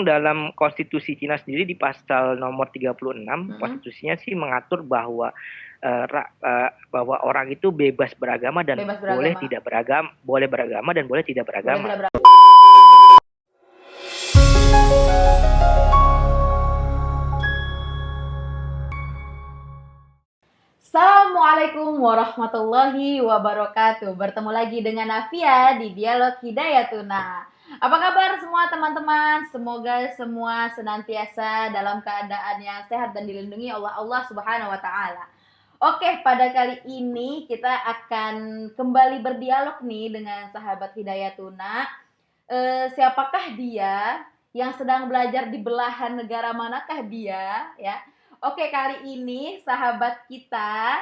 dalam konstitusi Cina sendiri di pasal nomor 36, konstitusinya sih mengatur bahwa bahwa orang itu bebas beragama dan Bebas beragama. boleh beragama dan boleh tidak beragama. Assalamualaikum warahmatullahi wabarakatuh. Bertemu lagi dengan Afia di Dialog Hidayatuna. Apa kabar semua teman-teman? Semoga semua senantiasa dalam keadaan yang sehat dan dilindungi oleh Allah Subhanahu wa taala. Oke, pada kali ini kita akan kembali berdialog nih dengan sahabat Hidayatuna. Siapakah dia? Yang sedang belajar di belahan negara manakah dia? Ya. Oke, kali ini sahabat kita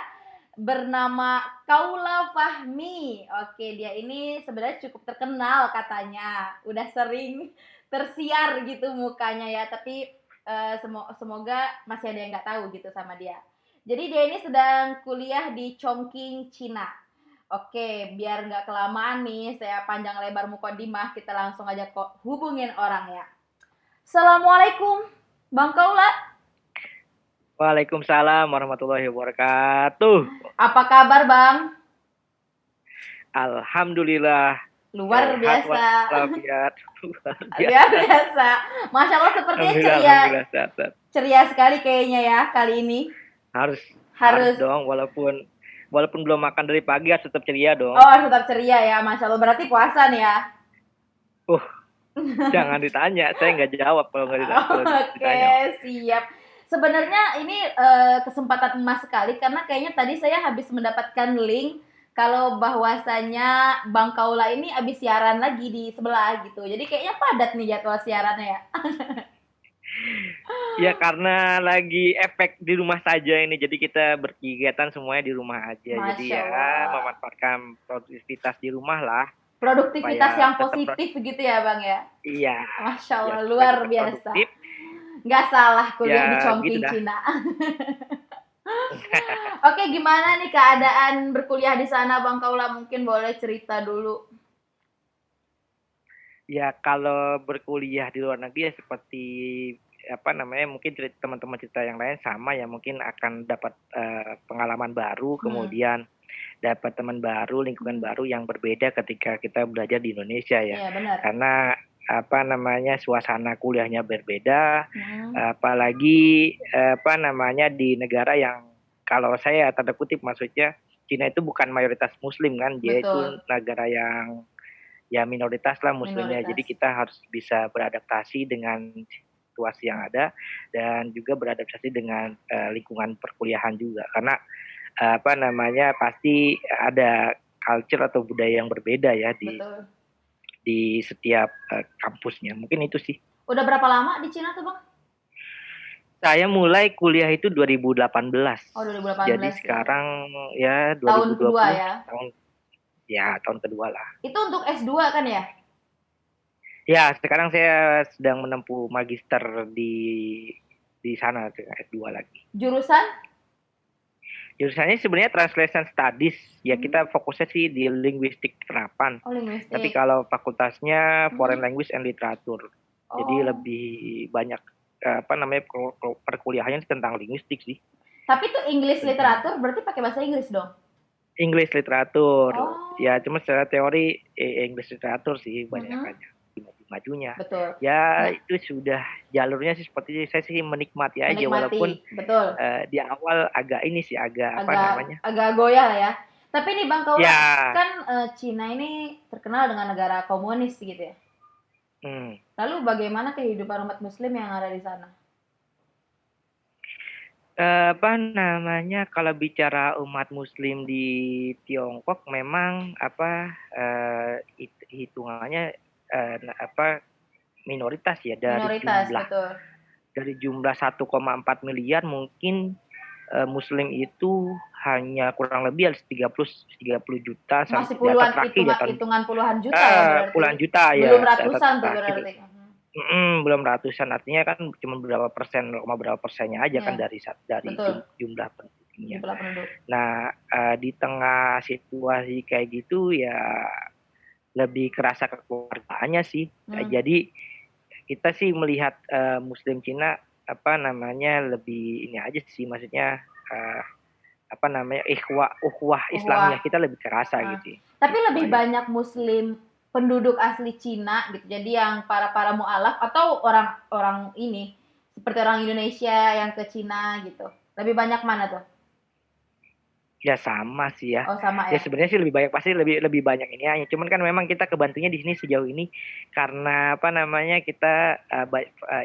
bernama Kaula Fahmi. Oke, dia ini sebenarnya cukup terkenal katanya. Udah sering tersiar gitu mukanya ya, tapi semoga masih ada yang nggak tahu gitu sama dia. Jadi dia ini sedang kuliah di Chongqing, Cina. Oke, biar nggak kelamaan nih, saya panjang lebar mukodimah, kita langsung aja kok hubungin orang ya. Assalamualaikum, Bang Kaula. Waalaikumsalam warahmatullahi wabarakatuh. Apa kabar, Bang? Alhamdulillah. Luar biasa. Luar biasa. Masya Allah, sepertinya ceria. Ceria sekali kayaknya ya kali ini. Harus dong, walaupun belum makan dari pagi harus tetap ceria dong. Oh, harus tetap ceria ya, Masya Allah. Berarti puasa nih ya? Jangan ditanya, saya nggak jawab kalau nggak ditanya. Oke, siap. Sebenarnya ini kesempatan emas sekali karena kayaknya tadi saya habis mendapatkan link kalau bahwasanya Bang Kaula ini habis siaran lagi di sebelah gitu. Jadi kayaknya padat nih jadwal siarannya ya. Ya karena lagi efek di rumah saja ini, jadi kita berkegiatan semuanya di rumah aja. Masya jadi ya Allah. memanfaatkan produktivitas di rumah lah. Produktivitas yang positif gitu ya Bang ya? Iya. Masya Allah, Ya, luar biasa. Nggak salah kuliah di Chongqing, gitu Cina. Oke, gimana nih keadaan berkuliah di sana Bang Kaula? Mungkin boleh cerita dulu. Ya kalau berkuliah di luar negeri ya seperti mungkin teman-teman cerita yang lain sama ya, mungkin akan dapat pengalaman baru, kemudian dapat teman baru, lingkungan baru yang berbeda ketika kita belajar di Indonesia ya. Iya, benar. Karena suasana kuliahnya berbeda, apalagi di negara yang kalau saya tanda kutip maksudnya Cina itu bukan mayoritas Muslim kan, dia itu negara yang ya minoritas lah Muslimnya. Jadi kita harus bisa beradaptasi dengan situasi yang ada dan juga beradaptasi dengan lingkungan perkuliahan juga, karena pasti ada culture atau budaya yang berbeda ya di setiap kampusnya. Mungkin itu sih. Udah berapa lama di Cina tuh Bang? Saya mulai kuliah itu 2018. Oh, 2018. Jadi sekarang ya 2020. Tahun kedua ya? Tahun kedua lah. Itu untuk S2 kan ya? Ya, sekarang saya sedang menempuh magister di sana, S2 lagi. Jurusannya sebenarnya Translation Studies. Ya kita fokusnya sih di linguistik terapan. Oh, linguistik. Tapi kalau fakultasnya Foreign Language and Literature. Jadi lebih banyak perkuliahannya tentang linguistik sih. Tapi tuh English literatur berarti pakai bahasa Inggris dong? English literatur. Ya cuma secara teori English literatur sih banyak-banyak. Majunya. Betul. Ya itu sudah jalurnya sih seperti itu. Saya sih menikmati aja walaupun di awal agak agak goyah ya. Tapi nih Bang Kaula kan Cina ini terkenal dengan negara komunis gitu ya. Lalu bagaimana kehidupan umat Muslim yang ada di sana? Kalau bicara umat Muslim di Tiongkok memang hitungannya minoritas ya, dari jumlah 1,4 miliar mungkin Muslim itu hanya kurang lebih 30 juta. Masih puluhan, hitungan puluhan juta ya berarti. Puluhan juta ya. Belum ratusan tuh berarti. Belum ratusan, artinya kan cuma berapa persennya aja kan dari jumlah penduduknya. Nah di tengah situasi kayak gitu ya lebih kerasa kekeluargaannya sih. Jadi kita sih melihat Muslim Cina apa namanya lebih ini aja sih, maksudnya apa namanya ukhuwah Wah, Islamnya kita lebih kerasa heeh. gitu. Tapi Itu lebih aja. banyak Muslim penduduk asli Cina gitu. Jadi yang para mualaf atau orang-orang ini seperti orang Indonesia yang ke Cina gitu. Lebih banyak mana tuh? Ya sama sih ya. Oh, sama Ya ya. sebenarnya sih lebih banyak, pasti lebih lebih banyak ini aja. Cuman kan memang kita kebantunya di sini sejauh ini karena apa namanya kita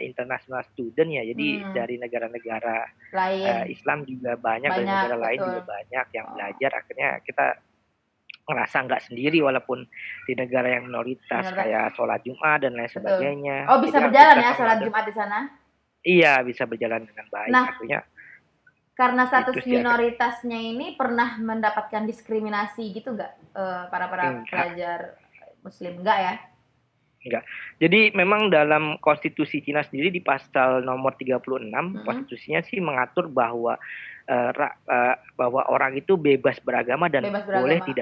international student ya. Jadi Hmm, dari negara-negara lain Islam juga banyak, dari banyak negara lain betul. juga banyak yang Oh, belajar. Akhirnya kita ngerasa nggak sendiri walaupun di negara yang minoritas benar. kayak sholat Jumat dan lain Betul. sebagainya. Oh, Jadi bisa berjalan aktivitas ya sholat Ramadan Jumat di sana? iya bisa berjalan dengan baik. Nah, Akhirnya karena itu status sih akhirnya minoritasnya ini pernah mendapatkan diskriminasi gitu nggak? Para enggak. pelajar Muslim nggak ya? Enggak. Jadi memang dalam konstitusi Cina sendiri di pasal nomor 36 Mm-mm. konstitusinya sih mengatur bahwa bahwa orang itu bebas beragama dan Bebas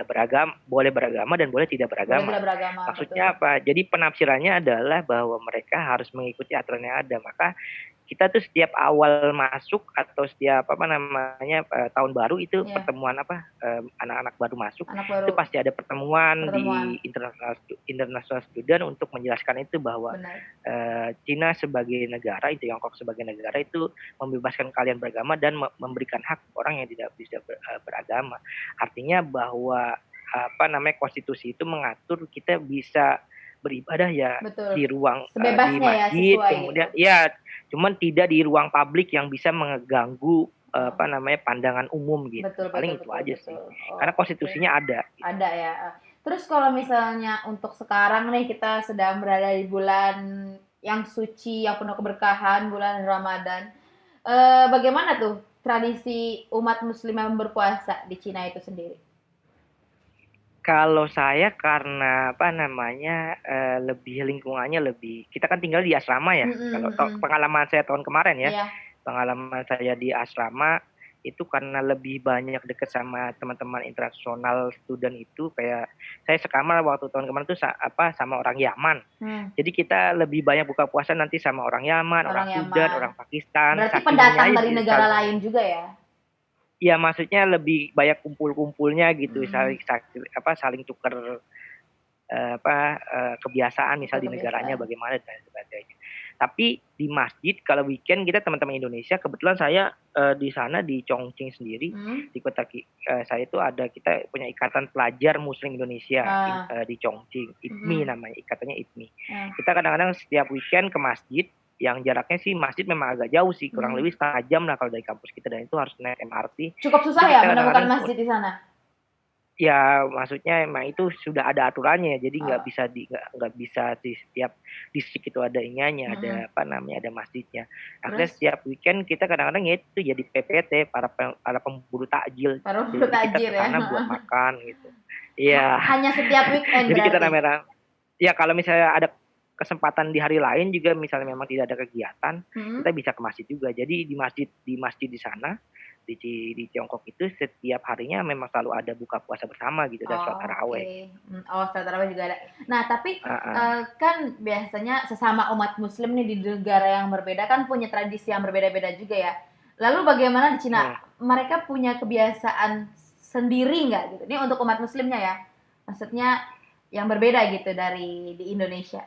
beragama, boleh beragama dan boleh tidak boleh beragama. tidak beragama, betul. Maksudnya apa? Jadi penafsirannya adalah bahwa mereka harus mengikuti aturan yang ada. Maka kita tuh setiap awal masuk atau setiap apa namanya tahun baru itu Iya, pertemuan apa anak-anak baru masuk anak itu baru pasti ada pertemuan pertemuan, di international student untuk menjelaskan itu bahwa benar. Cina sebagai negara, Tiongkok sebagai negara itu membebaskan kalian beragama dan memberikan hak orang yang tidak bisa beragama. Artinya bahwa apa namanya konstitusi itu mengatur kita bisa beribadah ya Betul. di ruang di Sebebasnya ya, masjid, sesuai gitu. kemudian ya cuman tidak di ruang publik yang bisa mengganggu Oh, apa namanya pandangan umum gitu. betul betul Paling itu betul aja sih. betul. Karena Oke. konstitusinya ada gitu. Ada ya. Terus kalau misalnya untuk sekarang nih kita sedang berada di bulan yang suci, yang penuh keberkahan, bulan Ramadan. Bagaimana tuh tradisi umat muslim yang berpuasa di Cina itu sendiri? Kalau saya karena apa namanya lebih lingkungannya lebih kita kan tinggal di asrama ya. Kalau Mm-mm. pengalaman saya tahun kemarin ya, Iya. pengalaman saya di asrama itu karena lebih banyak deket sama teman-teman internasional student itu kayak saya sekamar waktu tahun kemarin tuh apa sama orang Yaman. Hmm. Jadi kita lebih banyak buka puasa nanti sama orang Yaman, Orang orang Sudan, Yaman. orang Pakistan, Berarti saking ini pendatang aja dari sih negara saling lain juga ya? ya maksudnya lebih banyak kumpul-kumpulnya gitu, Hmm. saling tukar kebiasaan misal Tukar di negaranya kebiasaan. bagaimana dan sebagainya. Tapi di masjid kalau weekend kita teman-teman Indonesia kebetulan saya di sana di Chongqing sendiri Hmm. di kota saya itu ada kita punya ikatan pelajar Muslim Indonesia Ah. di Chongqing IPMI Mm-mm. namanya ikatannya IPMI. Ah. Kita kadang-kadang setiap weekend ke masjid yang jaraknya sih masjid memang agak jauh sih kurang Hmm. lebih setengah jam lah kalau dari kampus kita dan itu harus naik MRT. Cukup Itu susah ya kita menemukan kadang-kadang masjid di sana? ya maksudnya emang itu sudah ada aturannya ya, jadi Oh. nggak bisa di setiap distrik itu ada ininya, Mm-mm. ada apa namanya, ada masjidnya. Akhirnya Terus setiap weekend kita kadang-kadang ya itu jadi PPT para pemburu takjil. baru Jadi kita tajir ke ya. sana buat makan gitu. Iya. Hanya setiap weekend Jadi kita berarti. rame-rame. Ya kalau misalnya ada kesempatan di hari lain juga misalnya memang tidak ada kegiatan, Hmm? kita bisa ke masjid juga. Jadi di masjid di sana di Tiongkok itu setiap harinya memang selalu ada buka puasa bersama gitu dan sholat Oh, oke. taraweh gitu. Oh, sholat tarawih juga ada. Nah, tapi Uh-uh. kan biasanya sesama umat Muslim nih di negara yang berbeda kan punya tradisi yang berbeda-beda juga ya. Lalu bagaimana di Cina? Hmm. Mereka punya kebiasaan sendiri nggak gitu? Ini untuk umat Muslimnya ya. Maksudnya yang berbeda gitu dari di Indonesia.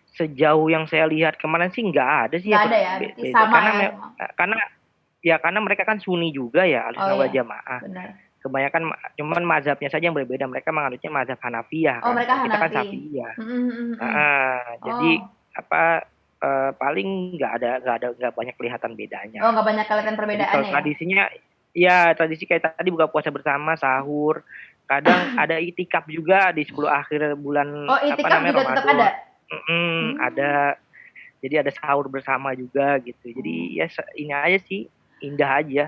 Sejauh yang saya lihat kemarin sih nggak ada sih Nggak ya ada ya, berarti beda sama ya semua. karena ya karena mereka kan Sunni juga ya Oh Ahlussunnah wal iya, Jamaah. benar. Kebanyakan cuman mazhabnya saja yang berbeda. Mereka menganutnya mazhab Hanafiyah Oh, kan. mereka Kalau kita kan Hanafi. Syafi'iyah. Mm. Jadi Oh, apa paling nggak banyak kelihatan bedanya. oh nggak banyak kelihatan Jadi kalau perbedaannya ya? tradisinya ya tradisi kayak tadi buka puasa bersama, sahur, kadang ada itikaf juga di 10 akhir bulan Oh, apa itikaf namanya juga tetap ada? Ramadan. Hmm. Ada jadi ada sahur bersama juga gitu. Oh, Jadi ya ini aja sih indah aja.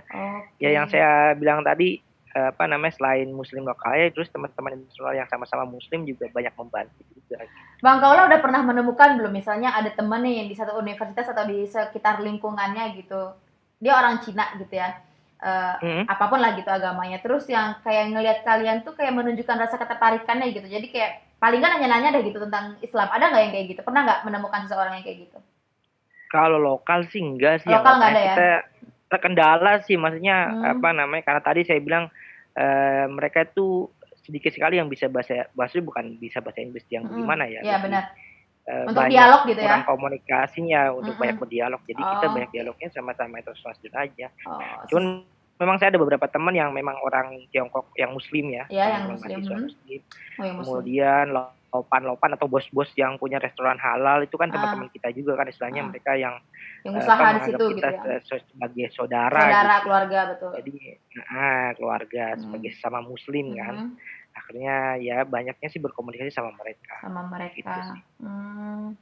Ya oke. yang saya bilang tadi apa namanya selain muslim lokalnya terus teman-teman internasional yang sama-sama muslim juga banyak membantu juga gitu. Bang Kaula udah pernah menemukan belum misalnya ada temen nih yang di satu universitas atau di sekitar lingkungannya gitu. Dia orang Cina gitu ya. Hmm. Apapun lah gitu agamanya. Terus yang kayak ngelihat kalian tuh kayak menunjukkan rasa ketertarikannya gitu. Jadi kayak paling nggak nanya-nanya deh gitu tentang Islam. Ada nggak yang kayak gitu? Pernah nggak menemukan seseorang yang kayak gitu? Kalau lokal sih enggak sih, yang Lokal nggak lokalnya ada ya? kita terkendala sih, maksudnya Hmm, apa namanya? Karena tadi saya bilang mereka itu sedikit sekali yang bisa bahasa bukan bisa bahasa Inggris yang mm-mm. gimana ya, Iya lebih benar. Untuk banyak dialog gitu ya? kurang komunikasinya untuk Mm-mm. banyak berdialog. Jadi kita Oh, banyak dialognya sama-sama itu aja. oh, Cuman memang saya ada beberapa teman yang memang orang Tiongkok yang Muslim ya, ya yang teman-teman Muslim. mahasiswa Hmm. Muslim. Oh yang Muslim. Kemudian lopan-lopan atau bos-bos yang punya restoran halal itu kan Ah, teman-teman kita juga kan istilahnya ah. mereka yang Yang usaha di situ menganggap gitu kita ya? sebagai saudara Saudara, gitu. keluarga, betul. Jadi keluarga Hmm. sebagai sesama Muslim kan. Mm-mm. Akhirnya ya banyaknya sih berkomunikasi sama mereka Sama gitu mereka. sih. Hmm.